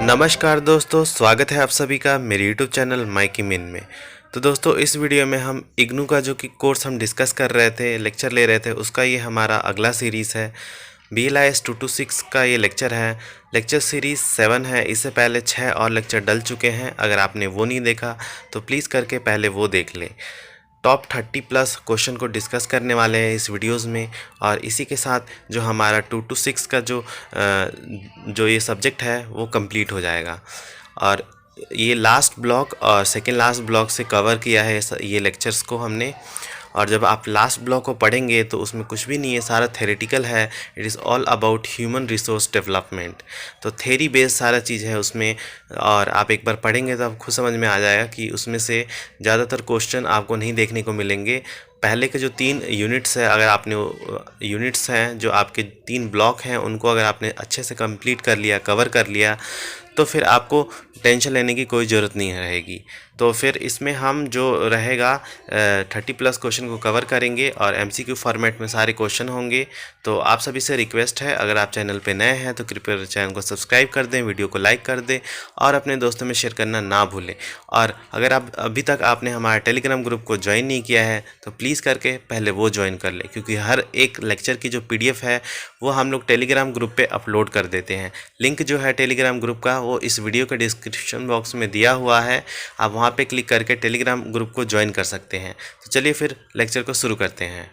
नमस्कार दोस्तों, स्वागत है आप सभी का मेरे यूट्यूब चैनल माइकी मिन में। तो दोस्तों, इस वीडियो में हम इग्नू का जो कि कोर्स हम डिस्कस कर रहे थे, लेक्चर ले रहे थे, उसका ये हमारा अगला सीरीज़ है। BLIS 226 का ये लेक्चर है। लेक्चर सीरीज़ 7 है। इससे पहले 6 और लेक्चर डल चुके हैं। अगर आपने वो नहीं देखा तो प्लीज़ करके पहले वो देख लें। टॉप 30+ क्वेश्चन को डिस्कस करने वाले हैं इस वीडियोस में, और इसी के साथ जो हमारा 2 to 6 का जो ये सब्जेक्ट है वो कंप्लीट हो जाएगा। और ये लास्ट ब्लॉक और सेकेंड लास्ट ब्लॉक से कवर किया है ये लेक्चर्स को हमने। और जब आप लास्ट ब्लॉक को पढ़ेंगे तो उसमें कुछ भी नहीं है, सारा थेरेटिकल है। It is all about human resource development. तो थेरी बेस्ड सारा चीज़ है उसमें, और आप एक बार पढ़ेंगे तो आपको खुद समझ में आ जाएगा कि उसमें से ज़्यादातर क्वेश्चन आपको नहीं देखने को मिलेंगे। पहले के जो 3 यूनिट्स है, अगर आपने यूनिट्स हैं जो आपके 3 ब्लॉक हैं, उनको अगर आपने अच्छे से कंप्लीट कर लिया, कवर कर लिया, तो फिर आपको टेंशन लेने की कोई ज़रूरत नहीं रहेगी। तो फिर इसमें हम जो रहेगा 30+ क्वेश्चन को कवर करेंगे और MCQ फॉर्मेट में सारे क्वेश्चन होंगे। तो आप सभी से रिक्वेस्ट है, अगर आप चैनल पे नए हैं तो कृपया चैनल को सब्सक्राइब कर दें, वीडियो को लाइक कर दें और अपने दोस्तों में शेयर करना ना भूलें। और अगर आप अभी तक आपने हमारे टेलीग्राम ग्रुप को ज्वाइन नहीं किया है तो प्लीज़ करके पहले वो ज्वाइन कर लें, क्योंकि हर एक लेक्चर की जो PDF है वो हम लोग टेलीग्राम ग्रुप पे अपलोड कर देते हैं। लिंक जो है टेलीग्राम ग्रुप का वो इस वीडियो के डिस्क्रिप्शन बॉक्स में दिया हुआ है। आप वहाँ पे क्लिक करके टेलीग्राम ग्रुप को ज्वाइन कर सकते हैं। तो चलिए फिर लेक्चर को शुरू करते हैं।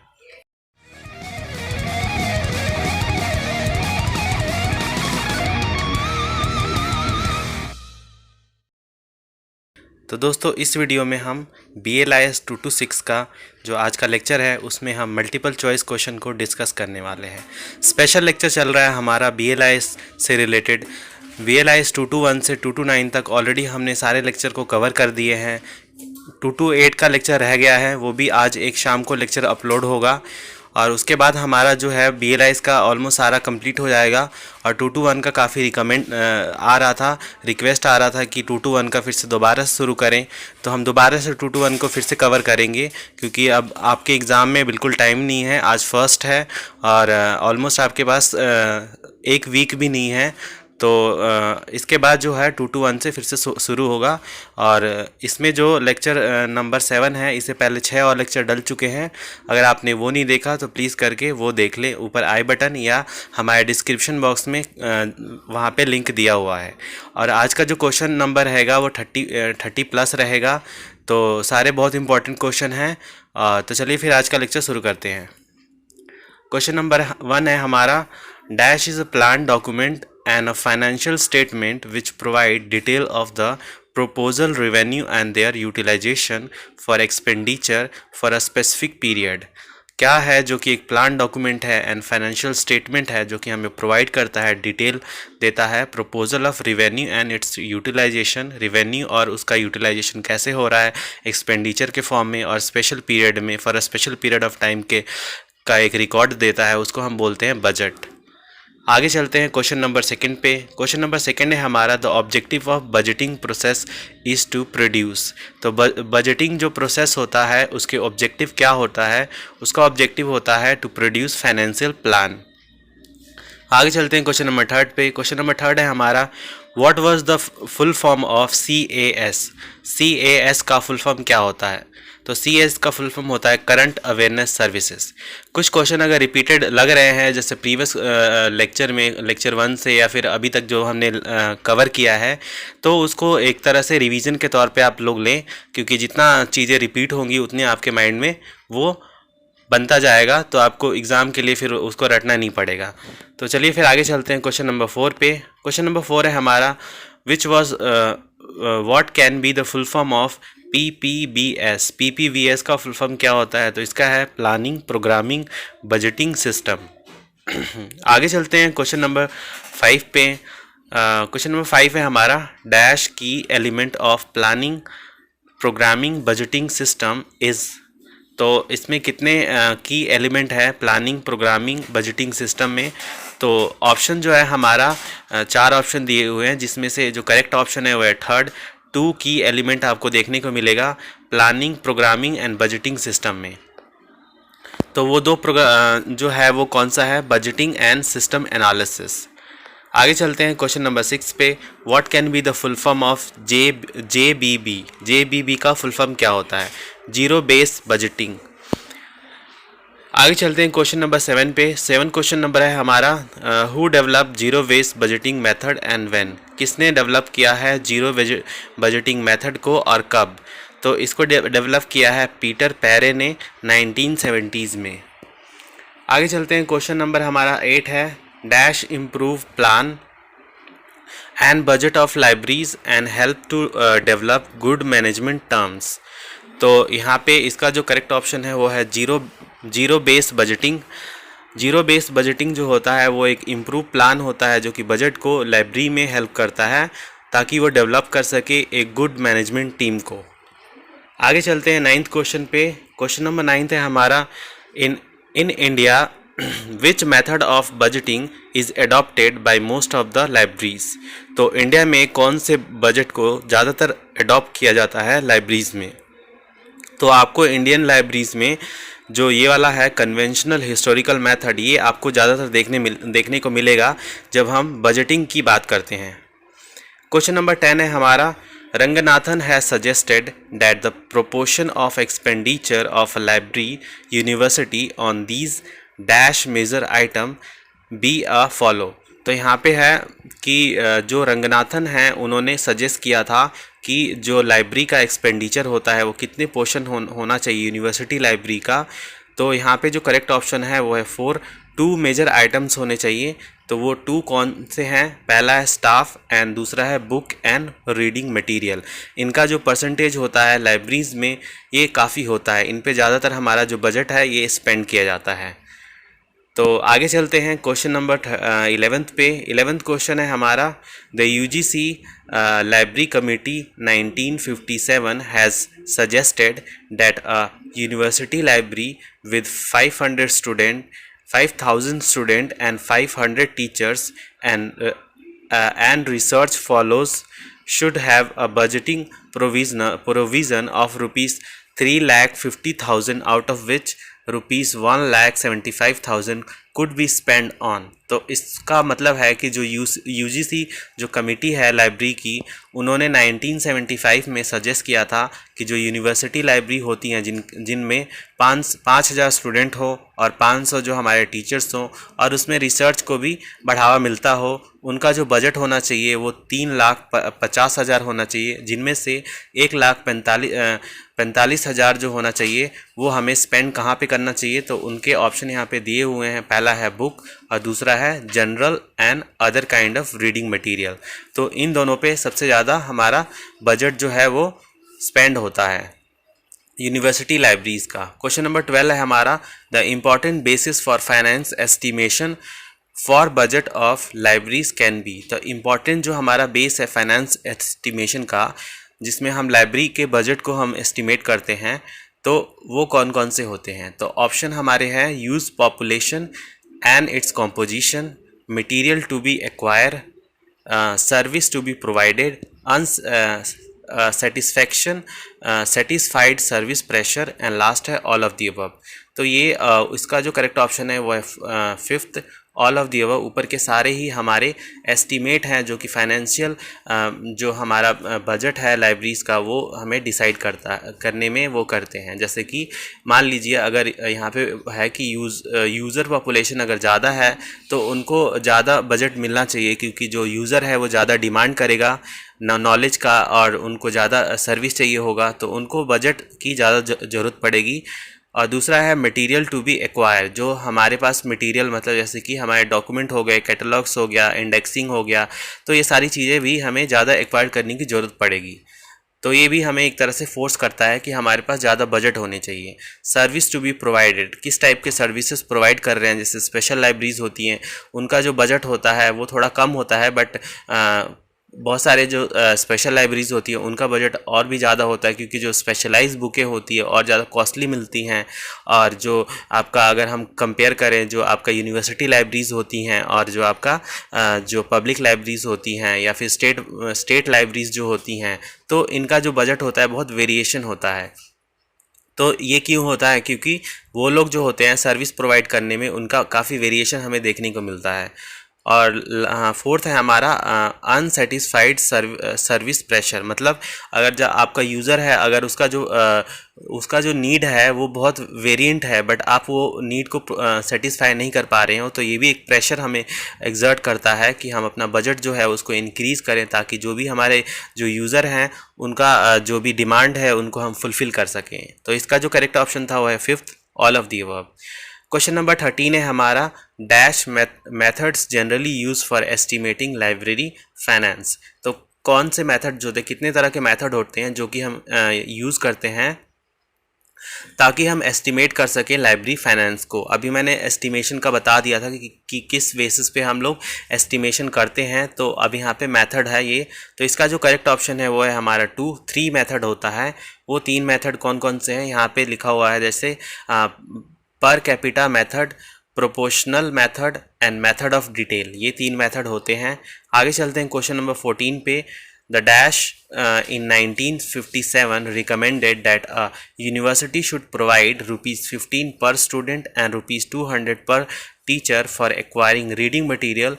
तो दोस्तों, इस वीडियो में हम BLIS 226 का जो आज का लेक्चर है उसमें हम मल्टीपल चॉइस क्वेश्चन को डिस्कस करने वाले हैं। स्पेशल लेक्चर चल रहा है हमारा BLIS से रिलेटेड। BLIS 221 से 229 तक ऑलरेडी हमने सारे लेक्चर को कवर कर दिए हैं। 228 का लेक्चर रह गया है, वो भी आज एक शाम को लेक्चर अपलोड होगा। और उसके बाद हमारा जो है BLIS का ऑलमोस्ट सारा कंप्लीट हो जाएगा। और 221 का काफ़ी रिकमेंड आ रहा था, रिक्वेस्ट आ रहा था कि 221 का फिर से दोबारा से शुरू करें। तो हम दोबारा से 221 को फिर से कवर करेंगे, क्योंकि अब आपके एग्ज़ाम में बिल्कुल टाइम नहीं है। आज फर्स्ट है और ऑलमोस्ट आपके पास एक वीक भी नहीं है। तो इसके बाद जो है 221 से फिर से शुरू होगा। और इसमें जो लेक्चर नंबर 7 है, इससे पहले 6 और लेक्चर डल चुके हैं। अगर आपने वो नहीं देखा तो प्लीज़ करके वो देख ले, ऊपर आई बटन या हमारे डिस्क्रिप्शन बॉक्स में वहाँ पे लिंक दिया हुआ है। और आज का जो क्वेश्चन नंबर रहेगा वो 30+ रहेगा। तो सारे बहुत इंपॉर्टेंट क्वेश्चन हैं। तो चलिए फिर आज का लेक्चर शुरू करते हैं। क्वेश्चन नंबर 1 है हमारा, dash is a plan document and a financial statement which provide detail of the proposal revenue and their utilization for expenditure for a specific period। क्या है जो कि एक प्लान डॉक्यूमेंट है एंड फाइनेंशियल स्टेटमेंट है, जो कि हमें प्रोवाइड करता है, डिटेल देता है proposal of revenue and its utilisation, revenue और उसका यूटिलाइजेशन कैसे हो रहा है एक्सपेंडिचर के फॉर्म में और स्पेशल पीरियड में, for a special period of time का एक रिकॉर्ड देता है, उसको हम बोलते हैं बजट। आगे चलते हैं क्वेश्चन नंबर 2 पे। क्वेश्चन नंबर 2 है हमारा, the objective of budgeting process is to produce. तो बजटिंग जो प्रोसेस होता है उसके ऑब्जेक्टिव क्या होता है? उसका ऑब्जेक्टिव होता है टू प्रोड्यूस फाइनेंशियल प्लान। आगे चलते हैं क्वेश्चन नंबर 3 पे। क्वेश्चन नंबर 3 है हमारा, what was the full form of CAS। CAS का फुल फॉर्म क्या होता है? तो CAS का फुल फॉर्म होता है करंट अवेयरनेस सर्विसेज। कुछ क्वेश्चन अगर रिपीटेड लग रहे हैं, जैसे प्रीवियस लेक्चर में, लेक्चर 1 से या फिर अभी तक जो हमने कवर किया है, तो उसको एक तरह से रिवीजन के तौर पे आप लोग लें, क्योंकि जितना चीज़ें रिपीट होंगी उतने आपके माइंड में वो बनता जाएगा। तो आपको एग्ज़ाम के लिए फिर उसको रटना नहीं पड़ेगा। तो चलिए फिर आगे चलते हैं क्वेश्चन नंबर 4 पे। क्वेश्चन नंबर 4 है हमारा, which was what can be the full form of PPBS। PPBS का फुल फॉर्म क्या होता है? तो इसका है प्लानिंग प्रोग्रामिंग बजटिंग सिस्टम। आगे चलते हैं क्वेश्चन नंबर 5 पे। क्वेश्चन नंबर 5 है हमारा, डैश की element of planning programming budgeting system is. तो इसमें कितने की एलिमेंट है प्लानिंग प्रोग्रामिंग बजटिंग सिस्टम में? तो ऑप्शन जो है हमारा 4 ऑप्शन दिए हुए हैं, जिसमें से जो करेक्ट ऑप्शन है वो है थर्ड। 2 की एलिमेंट आपको देखने को मिलेगा planning programming and budgeting system में। तो वो 2 जो है वो कौन सा है? Budgeting and system analysis. आगे चलते हैं क्वेश्चन नंबर 6 पे। What can be the full form of JBB? JBB का फुल फॉर्म क्या होता है? Zero base budgeting. आगे चलते हैं क्वेश्चन नंबर 7 पे। 7 क्वेश्चन नंबर है हमारा, who develop zero waste budgeting method and when? किसने डेवलप किया है जीरो बजटिंग मेथड को और कब? तो इसको डेवलप किया है पीटर पैरे ने 1970s में। आगे चलते हैं क्वेश्चन नंबर हमारा 8 है, dash improve plan and budget of libraries and help to develop good management terms. तो यहाँ पे इसका जो करेक्ट ऑप्शन है वो है zero base budgeting. Zero base budgeting जो होता है वो एक इम्प्रूव प्लान होता है जो कि बजट को लाइब्रेरी में हेल्प करता है ताकि वो डेवलप कर सके एक गुड मैनेजमेंट टीम को। आगे चलते हैं 9th क्वेश्चन पे। क्वेश्चन नंबर 9 है हमारा, in India which method of budgeting is adopted by most of the libraries? तो इंडिया में कौन से बजट को ज़्यादातर एडॉप्ट किया जाता है लाइब्रेरीज में? तो आपको इंडियन लाइब्रेरीज में जो ये वाला है कन्वेंशनल हिस्टोरिकल मेथड, ये आपको ज़्यादातर देखने को मिलेगा जब हम बजटिंग की बात करते हैं। क्वेश्चन नंबर 10 है हमारा, Ranganathan has suggested that the proportion of expenditure of a library university on these dash major item be a follow. तो यहाँ पे है कि जो रंगनाथन हैं उन्होंने सजेस्ट किया था कि जो लाइब्रेरी का एक्सपेंडिचर होता है वो कितने पोर्शन होना चाहिए यूनिवर्सिटी लाइब्रेरी का। तो यहाँ पे जो करेक्ट ऑप्शन है वो है 4, 2 मेजर आइटम्स होने चाहिए। तो वो 2 कौन से हैं? पहला है स्टाफ एंड दूसरा है बुक एंड रीडिंग मटेरियल। इनका जो परसेंटेज होता है लाइब्रेरीज में ये काफ़ी होता है, इन पे ज़्यादातर हमारा जो बजट है ये स्पेंड किया जाता है। तो आगे चलते हैं क्वेश्चन नंबर 11th पे। 11th क्वेश्चन है हमारा, the UGC library committee 1957 has suggested that a university library with 5,000 student and 500 teachers and research follows should have a budgeting provision of rupees 3,50,000 out of which rupees 1,75,000 could be spent on। तो इसका मतलब है कि जो UGC जो committee है library की, उन्होंने 1975 में सजेस्ट किया था कि जो यूनिवर्सिटी लाइब्रेरी होती हैं जिनमें 5,000 स्टूडेंट हो और 500 जो हमारे टीचर्स हों और उसमें रिसर्च को भी बढ़ावा मिलता हो, उनका जो बजट होना चाहिए वो 3,50,000 होना चाहिए, जिनमें से 1,45,000 जो होना चाहिए वो हमें स्पेंड कहाँ पे करना चाहिए। तो उनके ऑप्शन यहाँ पे दिए हुए हैं, पहला है बुक और दूसरा है general and other kind of reading material. तो इन दोनों पे सबसे ज़्यादा हमारा बजट जो है वो स्पेंड होता है यूनिवर्सिटी लाइब्रेरीज का। क्वेश्चन नंबर 12 है हमारा, the important basis for finance estimation for budget of libraries can be. तो इम्पॉर्टेंट जो हमारा बेस है फाइनेंस एस्टिमेशन का, जिसमें हम लाइब्रेरी के बजट को हम एस्टिमेट करते हैं, तो वो कौन कौन से होते हैं? तो ऑप्शन हमारे हैं use population and its composition, material to be acquire, service to be provided, satisfaction, satisfied service pressure and last है ऑल ऑफ द अबव। तो ये इसका जो करेक्ट ऑप्शन है वो है 5th all of the above. ऊपर के सारे ही हमारे एस्टीमेट हैं जो कि फाइनेंशियल जो हमारा बजट है लाइब्रेरीज का वो हमें डिसाइड करने में वो करते हैं। जैसे कि मान लीजिए अगर यहाँ पे है कि यूज़र पॉपुलेशन अगर ज़्यादा है तो उनको ज़्यादा बजट मिलना चाहिए, क्योंकि जो यूज़र है वो ज़्यादा डिमांड करेगा नॉलेज का और उनको ज़्यादा सर्विस चाहिए होगा, तो उनको बजट की ज़्यादा ज़रूरत पड़ेगी। और दूसरा है मटेरियल टू बी एक्वायर, जो हमारे पास मटेरियल मतलब जैसे कि हमारे डॉक्यूमेंट हो गए, कैटलॉग्स हो गया, इंडेक्सिंग हो गया, तो ये सारी चीज़ें भी हमें ज़्यादा एक्वायर करने की ज़रूरत पड़ेगी। तो ये भी हमें एक तरह से फोर्स करता है कि हमारे पास ज़्यादा बजट होने चाहिए। सर्विस टू बी प्रोवाइडेड, किस टाइप के सर्विसेज प्रोवाइड कर रहे हैं, जैसे स्पेशल लाइब्रेरीज होती हैं उनका जो बजट होता है वो थोड़ा कम होता है, बट बहुत सारे जो स्पेशल लाइब्रेरीज होती है उनका बजट और भी ज़्यादा होता है, क्योंकि जो स्पेशलाइज्ड बुकें होती है और ज़्यादा कॉस्टली मिलती हैं। और जो आपका अगर हम कंपेयर करें जो आपका यूनिवर्सिटी लाइब्रेरीज होती हैं और जो आपका जो पब्लिक लाइब्रेरीज होती हैं या फिर स्टेट लाइब्रेरीज जो होती हैं, तो इनका जो बजट होता है बहुत वेरिएशन होता है। तो ये क्यों होता है? क्योंकि वो लोग जो होते हैं सर्विस प्रोवाइड करने में उनका काफ़ी वेरिएशन हमें देखने को मिलता है। और फोर्थ है हमारा अनसेटिस्फाइड सर्विस प्रेशर, मतलब अगर जो आपका यूज़र है, अगर उसका जो नीड है वो बहुत वेरिएंट है, बट आप वो नीड को सेटिस्फाई नहीं कर पा रहे हो, तो ये भी एक प्रेशर हमें एग्जर्ट करता है कि हम अपना बजट जो है उसको इंक्रीज़ करें, ताकि जो भी हमारे जो यूज़र हैं उनका जो भी डिमांड है उनको हम फुलफ़िल कर सकें। तो इसका जो करेक्ट ऑप्शन था वो है fifth, all of the above. Question number 13 है हमारा, dash methods generally use for estimating library finance. तो कौन से मेथड जो थे, कितने तरह के मेथड होते हैं जो कि हम यूज़ करते हैं ताकि हम एस्टिमेट कर सकें लाइब्रेरी फाइनेंस को। अभी मैंने एस्टिमेशन का बता दिया था कि किस बेसिस पे हम लोग एस्टिमेशन करते हैं, तो अब यहाँ पे मेथड है ये। तो इसका जो करेक्ट ऑप्शन है वो है हमारा 3 मेथड होता है। वो 3 मेथड कौन कौन से हैं यहाँ पे लिखा हुआ है, जैसे per capita method, proportional method and method of detail. ये 3 मेथड होते हैं। आगे चलते हैं क्वेश्चन नंबर 14 पे। The dash in 1957 recommended that a university should provide ₹15 per student and ₹200 per teacher for acquiring reading material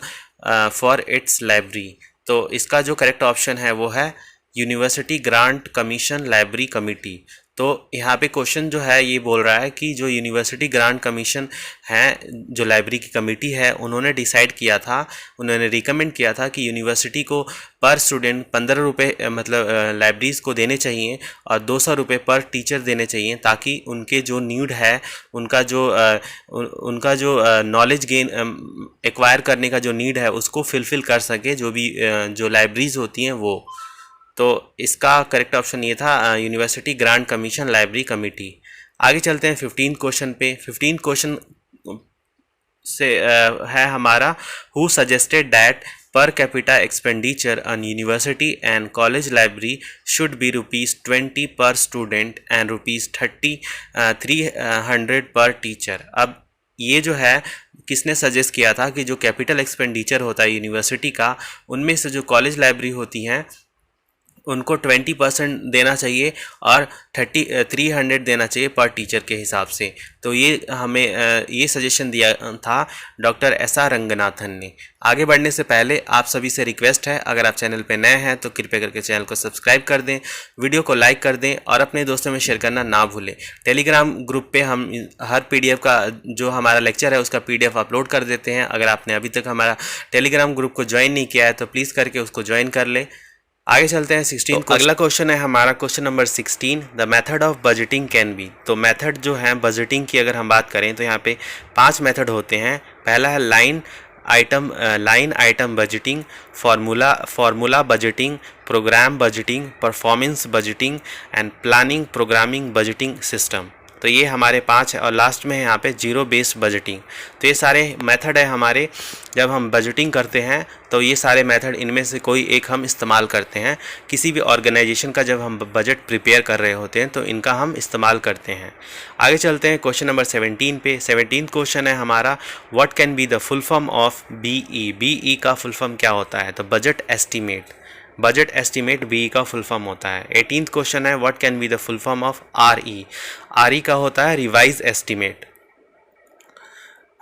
for its library। तो इसका जो करेक्ट ऑप्शन है वो है university grant commission library committee. तो यहाँ पे क्वेश्चन जो है ये बोल रहा है कि जो यूनिवर्सिटी ग्रांट कमीशन है, जो लाइब्रेरी की कमेटी है, उन्होंने डिसाइड किया था, उन्होंने रिकमेंड किया था कि यूनिवर्सिटी को पर स्टूडेंट 15 रुपये मतलब लाइब्रेरीज़ को देने चाहिए और 200 रुपये पर टीचर देने चाहिए, ताकि उनके जो नीड है, उनका जो नॉलेज गेन एक्वायर करने का जो नीड है उसको फिलफिल कर सके जो भी जो लाइब्रेरीज़ होती हैं वो। तो इसका करेक्ट ऑप्शन ये था university grant commission library committee. आगे चलते हैं 15 क्वेश्चन पे। 15 क्वेश्चन से है हमारा, who suggested that per capita expenditure on university and college library should be ₹20 per student and ₹300 per teacher। अब ये जो है किसने सजेस्ट किया था कि जो कैपिटल एक्सपेंडिचर होता है यूनिवर्सिटी का, उनमें से जो कॉलेज लाइब्रेरी होती हैं उनको 20% देना चाहिए और 300 देना चाहिए पर टीचर के हिसाब से। तो ये हमें ये सजेशन दिया था डॉक्टर SR रंगनाथन ने। आगे बढ़ने से पहले आप सभी से रिक्वेस्ट है, अगर आप चैनल पे नए हैं तो कृपया करके चैनल को सब्सक्राइब कर दें, वीडियो को लाइक कर दें और अपने दोस्तों में शेयर करना ना भूलें। टेलीग्राम ग्रुप पे हम हर PDF का जो हमारा लेक्चर है उसका PDF अपलोड कर देते हैं। अगर आपने अभी तक हमारा टेलीग्राम ग्रुप को ज्वाइन नहीं किया है तो प्लीज़ करके उसको ज्वाइन कर ले। आगे चलते हैं 16 को। अगला क्वेश्चन है हमारा question number 16, the method of budgeting can be. तो मेथड जो है बजटिंग की अगर हम बात करें तो यहाँ पे 5 मेथड होते हैं। पहला है line item budgeting, formula budgeting, programme budgeting, performance budgeting and planning programming budgeting system. तो ये हमारे 5 है और लास्ट में है यहाँ पे जीरो बेस्ड बजटिंग। तो ये सारे मेथड है हमारे। जब हम बजटिंग करते हैं तो ये सारे मेथड इनमें से कोई एक हम इस्तेमाल करते हैं। किसी भी ऑर्गेनाइजेशन का जब हम बजट प्रिपेयर कर रहे होते हैं तो इनका हम इस्तेमाल करते हैं। आगे चलते हैं क्वेश्चन नंबर 17 पे। 17 क्वेश्चन है हमारा, what can be the full form of BE। BE का फुल फॉर्म क्या होता है? तो बजट एस्टीमेट BE का फुल फॉर्म होता है। 18th क्वेश्चन है, what can be the full form of RE का होता है रिवाइज एस्टीमेट।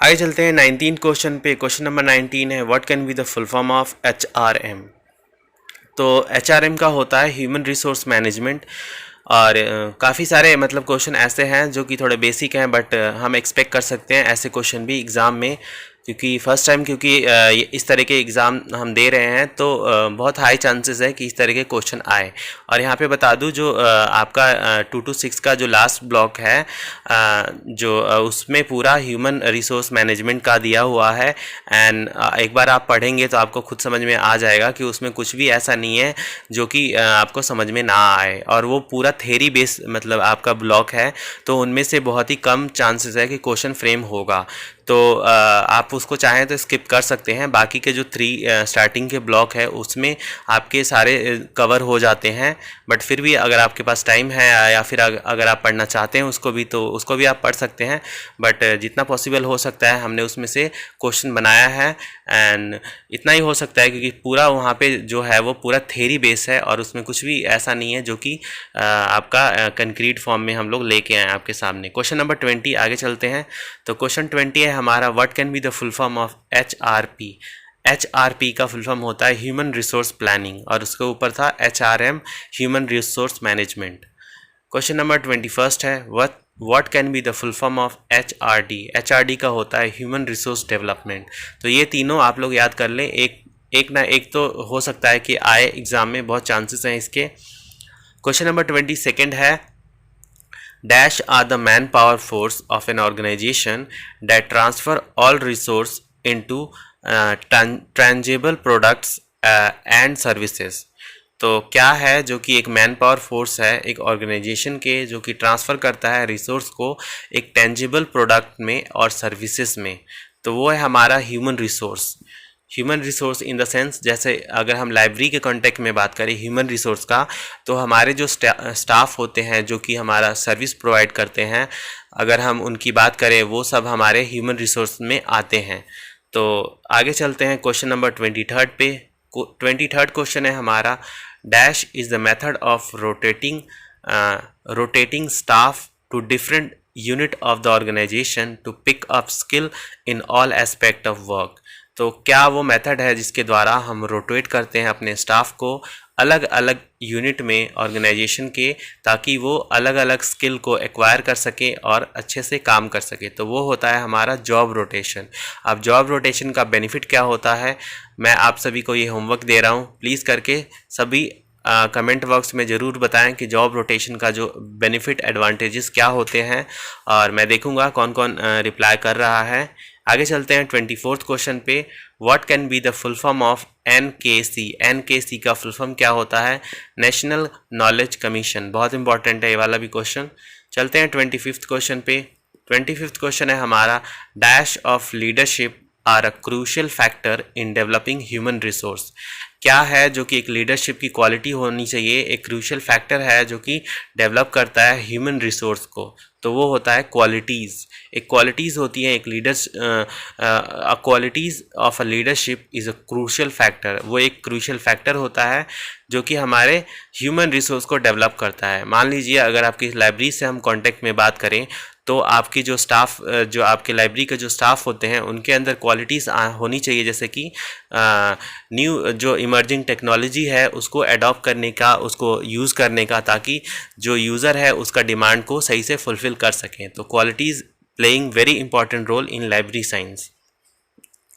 आगे चलते हैं 19th क्वेश्चन पे। क्वेश्चन नंबर 19 है, what can be the full form of HRM। तो HRM का होता है ह्यूमन रिसोर्स मैनेजमेंट। और काफ़ी सारे मतलब क्वेश्चन ऐसे हैं जो कि थोड़े बेसिक हैं, बट हम एक्सपेक्ट कर सकते हैं ऐसे क्वेश्चन भी एग्ज़ाम में, क्योंकि फर्स्ट टाइम इस तरह के एग्ज़ाम हम दे रहे हैं तो बहुत हाई चांसेस है कि इस तरह के क्वेश्चन आए। और यहाँ पे बता दूँ जो आपका 2 to 6 का जो लास्ट ब्लॉक है जो उसमें पूरा ह्यूमन रिसोर्स मैनेजमेंट का दिया हुआ है। एंड एक बार आप पढ़ेंगे तो आपको खुद समझ में आ जाएगा कि उसमें कुछ भी ऐसा नहीं है जो कि आपको समझ में ना आए। और वो पूरा थ्योरी बेस मतलब आपका ब्लॉक है, तो उनमें से बहुत ही कम चांसेस है कि क्वेश्चन फ्रेम होगा। तो आप उसको चाहें तो स्किप कर सकते हैं। बाकी के जो 3 स्टार्टिंग के ब्लॉक है उसमें आपके सारे कवर हो जाते हैं। बट फिर भी अगर आपके पास टाइम है या फिर अगर आप पढ़ना चाहते हैं उसको भी, तो उसको भी आप पढ़ सकते हैं। बट जितना पॉसिबल हो सकता है हमने उसमें से क्वेश्चन बनाया है। एंड इतना ही हो सकता है क्योंकि पूरा वहाँ पे जो है वो पूरा थ्योरी बेस है और उसमें कुछ भी ऐसा नहीं है जो कि आपका कंक्रीट फॉर्म में हम लोग लेके आए आपके सामने। क्वेश्चन नंबर 20 आगे चलते हैं। तो क्वेश्चन 20 है हमारा, what can be the full form of HRP। HRP का फुल फॉर्म होता है ह्यूमन रिसोर्स प्लानिंग, और उसके ऊपर था HRM human resource management. Question number 21 है what can be the full form of HRD। HRD का होता है ह्यूमन रिसोर्स डेवलपमेंट। तो ये तीनों आप लोग याद कर लें, एक ना एक तो हो सकता है कि आए एग्जाम में, बहुत चांसेस हैं इसके। क्वेश्चन नंबर 22 है dash are the man power force of an organization that transfer all resource into tangible products and services. तो क्या है जो कि एक मैन पावर फोर्स है एक ऑर्गेनाइजेशन के, जो कि ट्रांसफ़र करता है रिसोर्स को एक टेंजिबल प्रोडक्ट में और सर्विसेज में, तो वो है हमारा human resource. Human resource in the sense, जैसे अगर हम लाइब्रेरी के कॉन्टेक्ट में बात करें ह्यूमन रिसोर्स का, तो हमारे जो स्टाफ होते हैं जो कि हमारा सर्विस प्रोवाइड करते हैं, अगर हम उनकी बात करें वो सब हमारे ह्यूमन रिसोर्स में आते हैं। तो आगे चलते हैं क्वेश्चन नंबर 23 पे। 23 क्वेश्चन है हमारा dash is the method of rotating staff to different unit of the organisation to pick up skill in all aspect of work. तो क्या वो मेथड है जिसके द्वारा हम रोटेट करते हैं अपने स्टाफ को अलग अलग यूनिट में ऑर्गेनाइजेशन के, ताकि वो अलग अलग स्किल को एक्वायर कर सके और अच्छे से काम कर सके। तो वो होता है हमारा जॉब रोटेशन। अब जॉब रोटेशन का बेनिफिट क्या होता है, मैं आप सभी को ये होमवर्क दे रहा हूँ, प्लीज़ करके सभी कमेंट बॉक्स में ज़रूर बताएं कि जॉब रोटेशन का जो बेनिफिट एडवांटेजेस क्या होते हैं, और मैं देखूंगा कौन कौन रिप्लाई कर रहा है। आगे चलते हैं 24 क्वेश्चन पे। What can be the full form of NKC। NKC का फुल फॉर्म क्या होता है, नेशनल नॉलेज कमीशन। बहुत इंपॉर्टेंट है ये वाला भी क्वेश्चन। चलते हैं 25 क्वेश्चन पे। 25 क्वेश्चन है हमारा dash of leadership are a crucial factor in developing human resource. क्या है जो कि एक लीडरशिप की क्वालिटी होनी चाहिए, एक क्रूशियल फैक्टर है जो कि डेवलप करता है ह्यूमन रिसोर्स को, तो वो होता है क्वालिटीज़। एक क्वालिटीज़ होती है एक leaders, qualities of a leadership is a crucial factor. वो एक क्रूशियल फैक्टर होता है जो कि हमारे ह्यूमन रिसोर्स को डेवलप करता है। मान लीजिए अगर आपकी लाइब्रेरी से हम कांटेक्ट में बात करें, तो आपकी जो स्टाफ, जो आपके लाइब्रेरी के जो स्टाफ होते हैं, उनके अंदर क्वालिटीज़ होनी चाहिए, जैसे कि न्यू जो इमर्जिंग टेक्नोलॉजी है उसको अडॉप्ट करने का, उसको यूज़ करने का, ताकि जो यूज़र है उसका डिमांड को सही से फुलफ़िल कर सकें। तो qualities playing very important role in library science.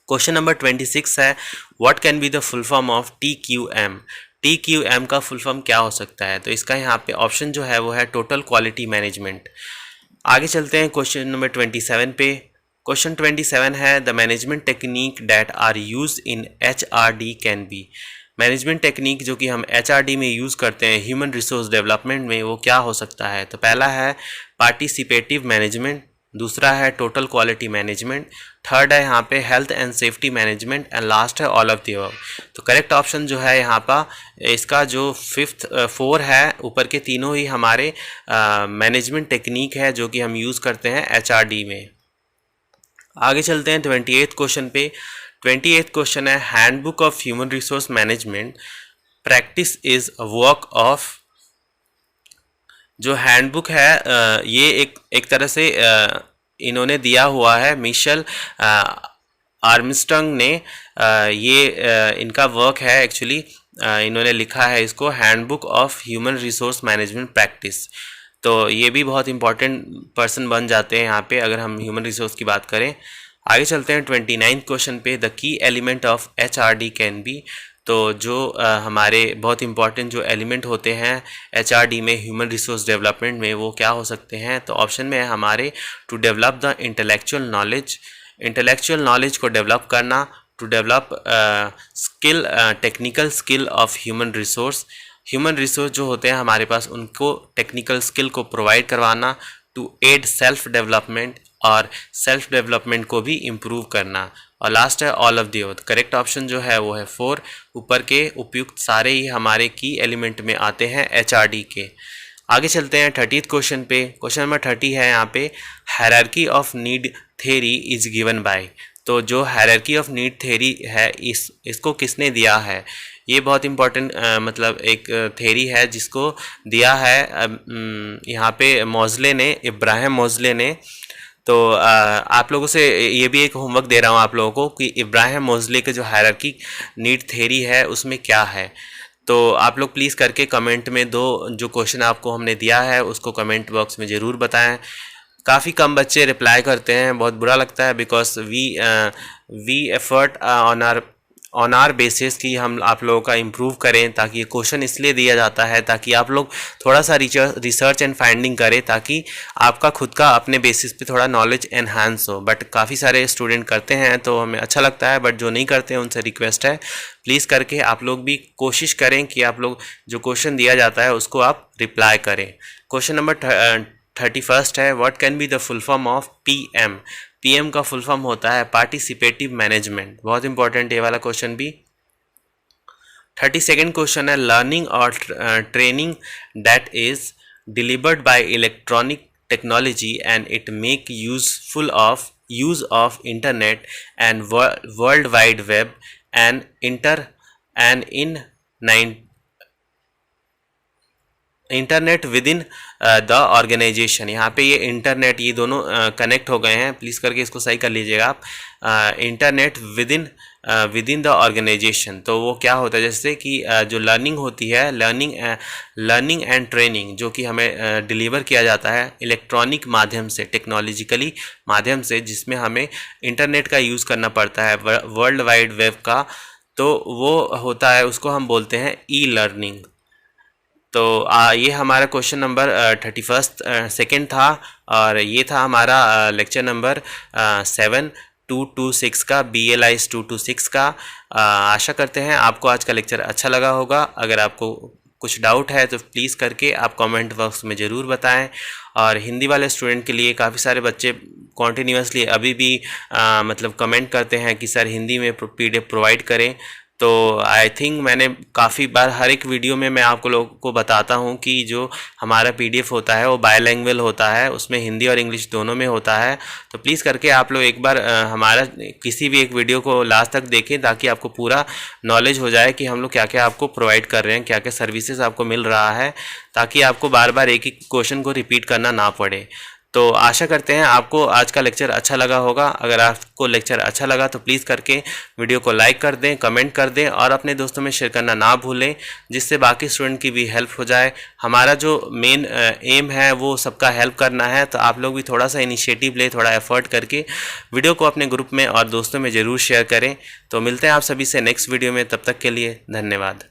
Question number 26 है what can be the full form of TQM। TQM का फुल फॉर्म क्या हो सकता है, तो इसका यहाँ पे ऑप्शन जो है वो है टोटल क्वालिटी मैनेजमेंट। आगे चलते हैं क्वेश्चन नंबर 27 पे। क्वेश्चन 27 है the management technique that are use in HRD can be. Management technique जो कि हम HRD में यूज़ करते हैं ह्यूमन रिसोर्स डेवलपमेंट में, वो क्या हो सकता है। तो पहला है पार्टिसिपेटिव मैनेजमेंट, दूसरा है टोटल क्वालिटी मैनेजमेंट, थर्ड है यहाँ पे health and safety management, and last है ऑल ऑफ द अबव। तो करेक्ट ऑप्शन जो है यहाँ पर इसका जो 4 है, ऊपर के तीनों ही हमारे मैनेजमेंट टेक्निक है जो कि हम यूज़ करते हैं HRD में। आगे चलते हैं 28 क्वेश्चन पे। 28 क्वेश्चन है handbook of human resource management practice is work of. जो हैंडबुक है ये एक तरह से इन्होंने दिया हुआ है, मिशेल आर्मस्ट्रांग ने, ये इनका वर्क है एक्चुअली। इन्होंने लिखा है इसको handbook of human resource management practice. तो ये भी बहुत इंपॉर्टेंट पर्सन बन जाते हैं यहाँ पे अगर हम ह्यूमन रिसोर्स की बात करें। आगे चलते हैं 29 क्वेश्चन पे। The key element of HRD can B. तो जो हमारे बहुत इंपॉर्टेंट जो एलिमेंट होते हैं HRD में, ह्यूमन रिसोर्स डेवलपमेंट में, वो क्या हो सकते हैं। तो ऑप्शन में है हमारे to develop the intellectual knowledge, intellectual knowledge को डेवलप करना, to develop skill, technical skill of human resource, human resource जो होते हैं हमारे पास उनको टेक्निकल स्किल को प्रोवाइड करवाना, टू एड सेल्फ डेवलपमेंट, और सेल्फ डेवलपमेंट को भी इम्प्रूव करना, और लास्ट है all of the above. Correct option जो है वो है 4। ऊपर के उपयुक्त सारे ही हमारे की एलिमेंट में आते हैं HRD के। आगे चलते हैं 30 क्वेश्चन पे। क्वेश्चन नंबर 30 है यहाँ पे hierarchy of need theory is given by. तो जो हायरार्की ऑफ नीड थ्योरी है इसको किसने दिया है। ये बहुत इंपॉर्टेंट मतलब एक थ्योरी है जिसको दिया है यहाँ पे मोज़ले ने, इब्राहिम मोज़ले ने। तो आप लोगों से ये भी एक होमवर्क दे रहा हूँ आप लोगों को कि इब्राहिम मोज़ली के जो हायरार्की नीड थ्योरी है उसमें क्या है। तो आप लोग प्लीज़ करके कमेंट में दो, जो क्वेश्चन आपको हमने दिया है उसको कमेंट बॉक्स में ज़रूर बताएं। काफ़ी कम बच्चे रिप्लाई करते हैं, बहुत बुरा लगता है, because we effort on our basis कि हम आप लोगों का इम्प्रूव करें, ताकि ये क्वेश्चन इसलिए दिया जाता है ताकि आप लोग थोड़ा सा रिसर्च एंड फाइंडिंग करें, ताकि आपका खुद का अपने बेसिस पे थोड़ा नॉलेज एनहांस हो। बट काफ़ी सारे स्टूडेंट करते हैं तो हमें अच्छा लगता है, बट जो नहीं करते हैं उनसे रिक्वेस्ट है प्लीज़ करके आप लोग भी कोशिश करें कि आप लोग जो क्वेश्चन दिया जाता है उसको आप रिप्लाई करें। क्वेश्चन नंबर 31 है, what can be the full form of PM। PM का फुल फॉर्म होता है पार्टिसिपेटिव मैनेजमेंट। बहुत इंपॉर्टेंट ये वाला क्वेश्चन भी। 32nd क्वेश्चन है, लर्निंग और training that is delivered by electronic technology and it make use of internet and world wide web and in internet within the organisation. यहाँ पे ये internet ये दोनों कनेक्ट हो गए हैं, प्लीज़ करके इसको सही कर लीजिएगा आप। Internet within the organisation, तो वो क्या होता है, जैसे कि जो लर्निंग होती है, लर्निंग एंड ट्रेनिंग जो कि हमें डिलीवर किया जाता है इलेक्ट्रॉनिक माध्यम से, टेक्नोलॉजिकली माध्यम से, जिसमें हमें इंटरनेट का यूज़ करना पड़ता है, वर्ल्ड वाइड वेब का, तो वो होता है, उसको हम बोलते हैं ई-लर्निंग। तो ये हमारा क्वेश्चन नंबर 31 सेकेंड था, और ये था हमारा लेक्चर नंबर 7-226 का, BLIS 226 का। आशा करते हैं आपको आज का लेक्चर अच्छा लगा होगा। अगर आपको कुछ डाउट है तो प्लीज़ करके आप कमेंट बॉक्स में ज़रूर बताएं। और हिंदी वाले स्टूडेंट के लिए काफ़ी सारे बच्चे कॉन्टीन्यूसली अभी भी मतलब कमेंट करते हैं कि सर हिंदी में PDF प्रोवाइड करें। तो आई थिंक मैंने काफ़ी बार हर एक वीडियो में मैं आपको लोगों को बताता हूँ कि जो हमारा PDF होता है वो बायलैंग्वेज होता है, उसमें हिंदी और इंग्लिश दोनों में होता है। तो प्लीज़ करके आप लोग एक बार हमारा किसी भी एक वीडियो को लास्ट तक देखें, ताकि आपको पूरा नॉलेज हो जाए कि हम लोग क्या क्या आपको प्रोवाइड कर रहे हैं, क्या क्या सर्विसेज आपको मिल रहा है, ताकि आपको बार बार एक ही क्वेश्चन को रिपीट करना ना पड़े। तो आशा करते हैं आपको आज का लेक्चर अच्छा लगा होगा। अगर आपको लेक्चर अच्छा लगा तो प्लीज़ करके वीडियो को लाइक कर दें, कमेंट कर दें और अपने दोस्तों में शेयर करना ना भूलें, जिससे बाकी स्टूडेंट की भी हेल्प हो जाए। हमारा जो मेन एम है वो सबका हेल्प करना है, तो आप लोग भी थोड़ा सा इनिशिएटिव लें, थोड़ा एफर्ट करके वीडियो को अपने ग्रुप में और दोस्तों में ज़रूर शेयर करें। तो मिलते हैं आप सभी से नेक्स्ट वीडियो में, तब तक के लिए धन्यवाद।